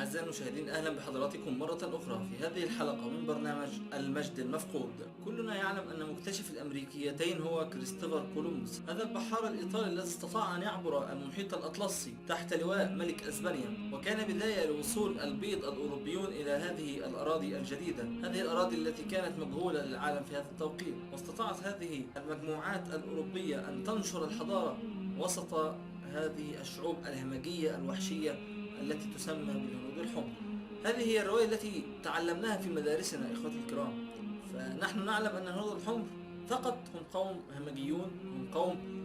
أعزائي المشاهدين، أهلا بحضراتكم مرة أخرى في هذه الحلقة من برنامج المجد المفقود. كلنا يعلم أن مكتشف الأمريكيتين هو كريستوفر كولومبوس، هذا البحار الإيطالي الذي استطاع أن يعبر المحيط الأطلسي تحت لواء ملك أسبانيا، وكان بداية لوصول البيض الأوروبيون إلى هذه الأراضي الجديدة، هذه الأراضي التي كانت مجهولة للعالم في هذا التوقيت. واستطاعت هذه المجموعات الأوروبية أن تنشر الحضارة وسط هذه الشعوب الهمجية الوحشية التي تسمى بالهنود الحمر. هذه هي الرواية التي تعلمناها في مدارسنا إخوتي الكرام. فنحن نعلم أن الهنود الحمر فقط هم قوم همجيون، هم قوم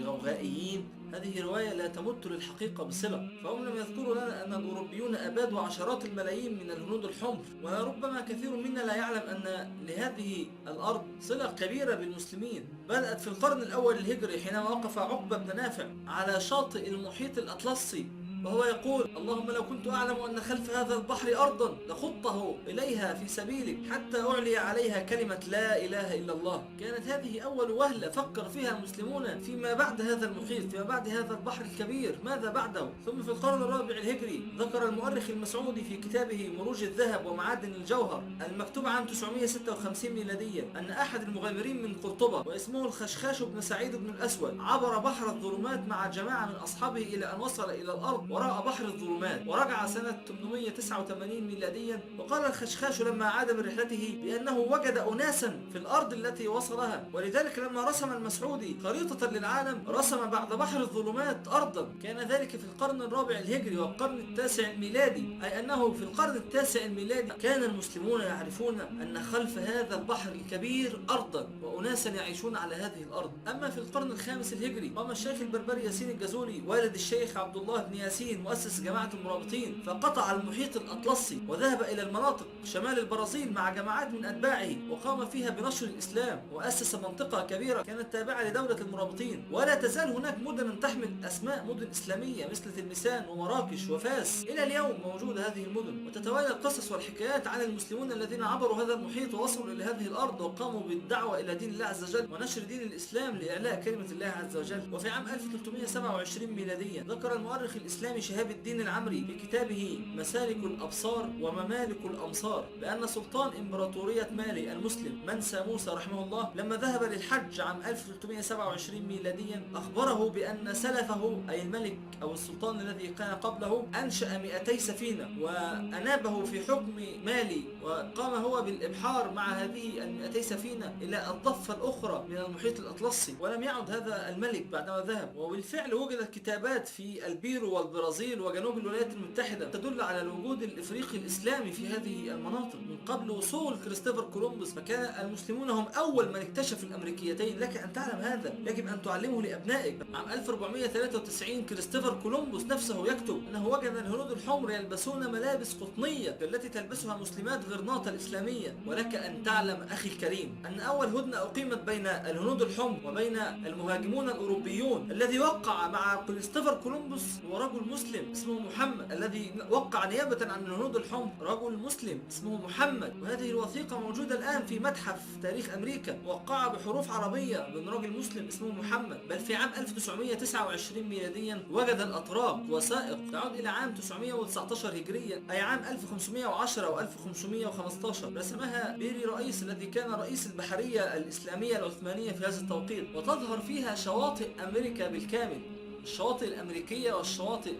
غوغائيين. هذه رواية لا تمت للحقيقة بصلة، فهم لم يذكروا لنا أن الأوروبيون أبادوا عشرات الملايين من الهنود الحمر، وربما كثير منا لا يعلم أن لهذه الأرض صلة كبيرة بالمسلمين. بدأت في القرن الأول الهجري حينما وقف عقبة بن نافع على شاطئ المحيط الأطلسي وهو يقول: اللهم لو كنت أعلم أن خلف هذا البحر أرضا لخضته إليها في سبيلك حتى أعلي عليها كلمة لا إله إلا الله. كانت هذه أول وهلة فكر فيها المسلمون فيما بعد هذا المحيط، فيما بعد هذا البحر الكبير، ماذا بعده؟ ثم في القرن الرابع الهجري ذكر المؤرخ المسعودي في كتابه مروج الذهب ومعادن الجوهر المكتوب عام 956 ميلاديا أن أحد المغامرين من قرطبة واسمه الخشخاش بن سعيد بن الأسود عبر بحر الظلمات مع جماعة من أصحابه إلى أن وصل إلى الأرض وراء بحر الظلمات، ورجع سنة 889 ميلاديا. وقال الخشخاش لما عاد من رحلته بأنه وجد أناسا في الأرض التي وصلها، ولذلك لما رسم المسعودي خريطة للعالم رسم بعد بحر الظلمات أرضا. كان ذلك في القرن الرابع الهجري والقرن التاسع الميلادي، أي أنه في القرن التاسع الميلادي كان المسلمون يعرفون أن خلف هذا البحر الكبير أرضا وأناسا يعيشون على هذه الأرض. أما في القرن الخامس الهجري قام الشيخ البربري ياسين الجازولي والد الشيخ عبد الله بن ياسين مؤسس جماعة المرابطين، فقطع المحيط الأطلسي وذهب إلى المناطق شمال البرازيل مع جماعات من أتباعه وقام فيها بنشر الإسلام، وأسس منطقة كبيرة كانت تابعة لدولة المرابطين. ولا تزال هناك مدن تحمل أسماء مدن إسلامية مثل تلمسان ومراكش وفاس، إلى اليوم موجودة هذه المدن. وتتوالى القصص والحكايات عن المسلمون الذين عبروا هذا المحيط ووصلوا إلى هذه الأرض وقاموا بالدعوة إلى دين الله عز وجل ونشر دين الإسلام لإعلاء كلمة الله عز وجل. وفي عام 1327 ميلاديا ذكر المؤرخ الإسلامي شهاب الدين العمري في كتابه مسالك الأبصار وممالك الأمصار بأن سلطان إمبراطورية مالي المسلم منسى موسى رحمه الله لما ذهب للحج عام 1327 ميلاديا أخبره بأن سلفه أي الملك أو السلطان الذي كان قبله أنشأ 200 سفينة وأنابه في حكم مالي، وقام هو بالإبحار مع هذه 200 سفينة إلى الضفة الأخرى من المحيط الأطلسي، ولم يعد هذا الملك بعدما ذهب. وبالفعل وجدت كتابات في البيرو والبرازيل وجنوب الولايات المتحدة تدل على الوجود الإفريقي الإسلامي في هذه المناطق من قبل وصول كريستوفر كولومبوس. فكان المسلمون هم أول من اكتشفوا الأمريكيتين. لك أن تعلم هذا، يجب أن تعلمه لأبنائك. عام 1493 كريستوفر كولومبوس نفسه يكتب أنه وجد الهنود الحمر يلبسون ملابس قطنية التي تلبسها مسلمات غرناطة الإسلامية. ولك أن تعلم أخي الكريم أن أول هدنة أقيمت بين الهنود الحمر وبين المهاجمون الأوروبيون الذي وقع مع كريستوفر كولومبوس هو رجل مسلم اسمه محمد، الذي وقع نيابة عن الهنود الحمر رجل مسلم اسمه محمد. وهذه الوثيقة موجودة الآن في متحف تاريخ أمريكا، وقع بحروف عربية من رجل مسلم اسمه محمد. بل في عام 1929 ميلاديا وجد الأتراك وثائق تعود إلى عام 919 هجريا، أي عام 1510 و 1515، رسمها بيري رئيس الذي كان رئيس البحرية الإسلامية العثمانية في هذا التوقيت، وتظهر فيها شواطئ أمريكا بالكامل، الشواطئ الأمريكية والشواطئ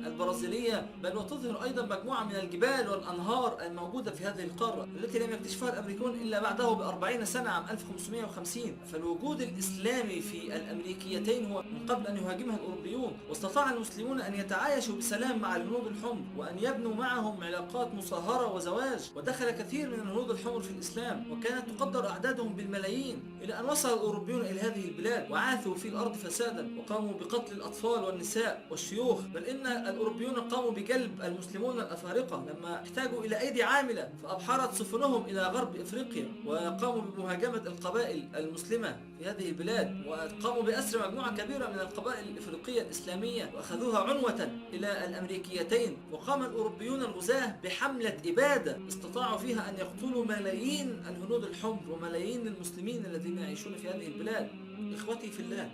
البرازيلية، بل وتظهر أيضا مجموعة من الجبال والأنهار الموجودة في هذه القارة التي لم يكتشفها الأمريكون إلا بعده ب40 سنة عام 1550. فالوجود الإسلامي في الأمريكيتين هو من قبل أن يهاجمها الأوروبيون، واستطاع المسلمون أن يتعايشوا بسلام مع الهنود الحمر وأن يبنوا معهم علاقات مصاهرة وزواج. ودخل كثير من الهنود الحمر في الإسلام وكانت تقدر أعدادهم بالملايين، إلى أن وصل الأوروبيون إلى هذه البلاد وعاثوا في الأرض فسادا وقاموا بقتل الأطفال والنساء والشيوخ. بل إن الأوروبيون قاموا بجلب المسلمون الأفارقة لما احتاجوا إلى أيدي عاملة، فأبحرت سفنهم إلى غرب إفريقيا وقاموا بمهاجمة القبائل المسلمة في هذه البلاد، وقاموا بأسر مجموعة كبيرة من القبائل الإفريقية الإسلامية وأخذوها عنوة إلى الأمريكيتين. وقام الأوروبيون الغزاة بحملة إبادة استطاعوا فيها أن يقتلوا ملايين الهنود الحمر وملايين المسلمين الذين يعيشون في هذه البلاد. إخوتي في الله،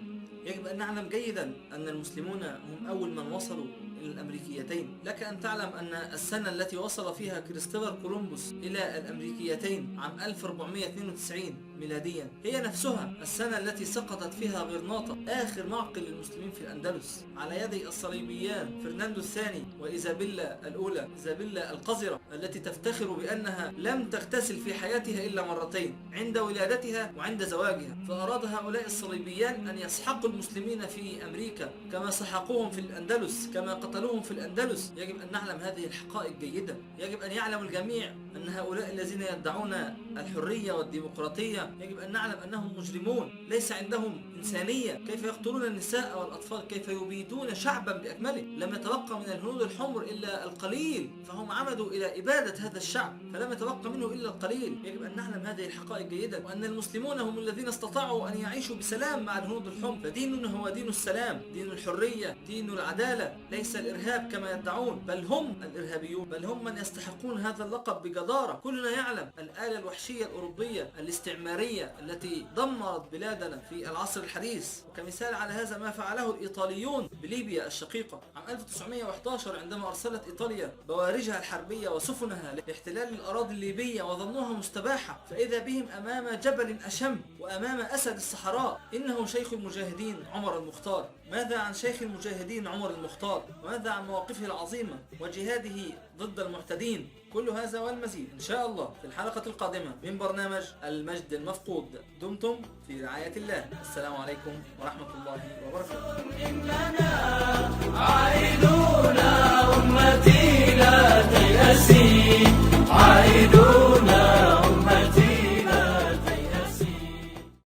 يجب أن نعلم جيدا أن المسلمون هم أول من وصلوا إلى الأمريكيتين. لك أن تعلم أن السنة التي وصل فيها كريستوفر كولومبوس إلى الأمريكيتين عام 1492 ميلاديا هي نفسها السنة التي سقطت فيها غرناطة آخر معقل للمسلمين في الأندلس على يدي الصليبيان فرناندو الثاني وإيزابيلا الأولى، إيزابيلا القذرة التي تفتخر بأنها لم تغتسل في حياتها إلا مرتين، عند ولادتها وعند زواجها. فأراد هؤلاء الصليبيان أن يسحقوا المسلمين في أمريكا كما سحقوهم في الأندلس، كما قتلوهم في الأندلس. يجب أن نعلم هذه الحقائق جيدا. يجب أن يعلم الجميع أن هؤلاء الذين يدعون الحرية والديمقراطية يجب أن نعلم أنهم مجرمون، ليس عندهم إنسانية. كيف يقتلون النساء والأطفال، كيف يبيدون شعبا بأكمله، لم يتبقى من الهنود الحمر إلا القليل، فهم عمدوا إلى إبادة هذا الشعب فلم يتبقى منه إلا القليل. يجب أن نعلم هذه الحقائق جيدا، وأن المسلمون هم الذين استطاعوا أن يعيشوا بسلام مع الهنود الحمر. فديننا هو دين السلام، دين الحرية، دين العدالة، ليس الإرهاب كما يدعون، بل هم الإرهابيون، بل هم من يستحقون هذا اللقب بجدارة. كلنا يعلم الآلة الوحشية الأوروبية الاستعمارية التي دمرت بلادنا في العصر الحديث. وكمثال على هذا ما فعله الإيطاليون بليبيا الشقيقة عام 1911 عندما أرسلت إيطاليا بوارجها الحربية وسفنها لاحتلال الأراضي الليبية وظنوها مستباحة، فإذا بهم أمام جبل أشم وأمام أسد الصحراء. إنه شيخ المجاهدين عمر المختار. ماذا عن شيخ المجاهدين عمر المختار؟ وماذا عن مواقفه العظيمة وجهاده ضد المعتدين؟ كل هذا والمزيد إن شاء الله في الحلقة القادمة من برنامج المجد المفقود. دمتم في رعاية الله. السلام عليكم ورحمة الله وبركاته.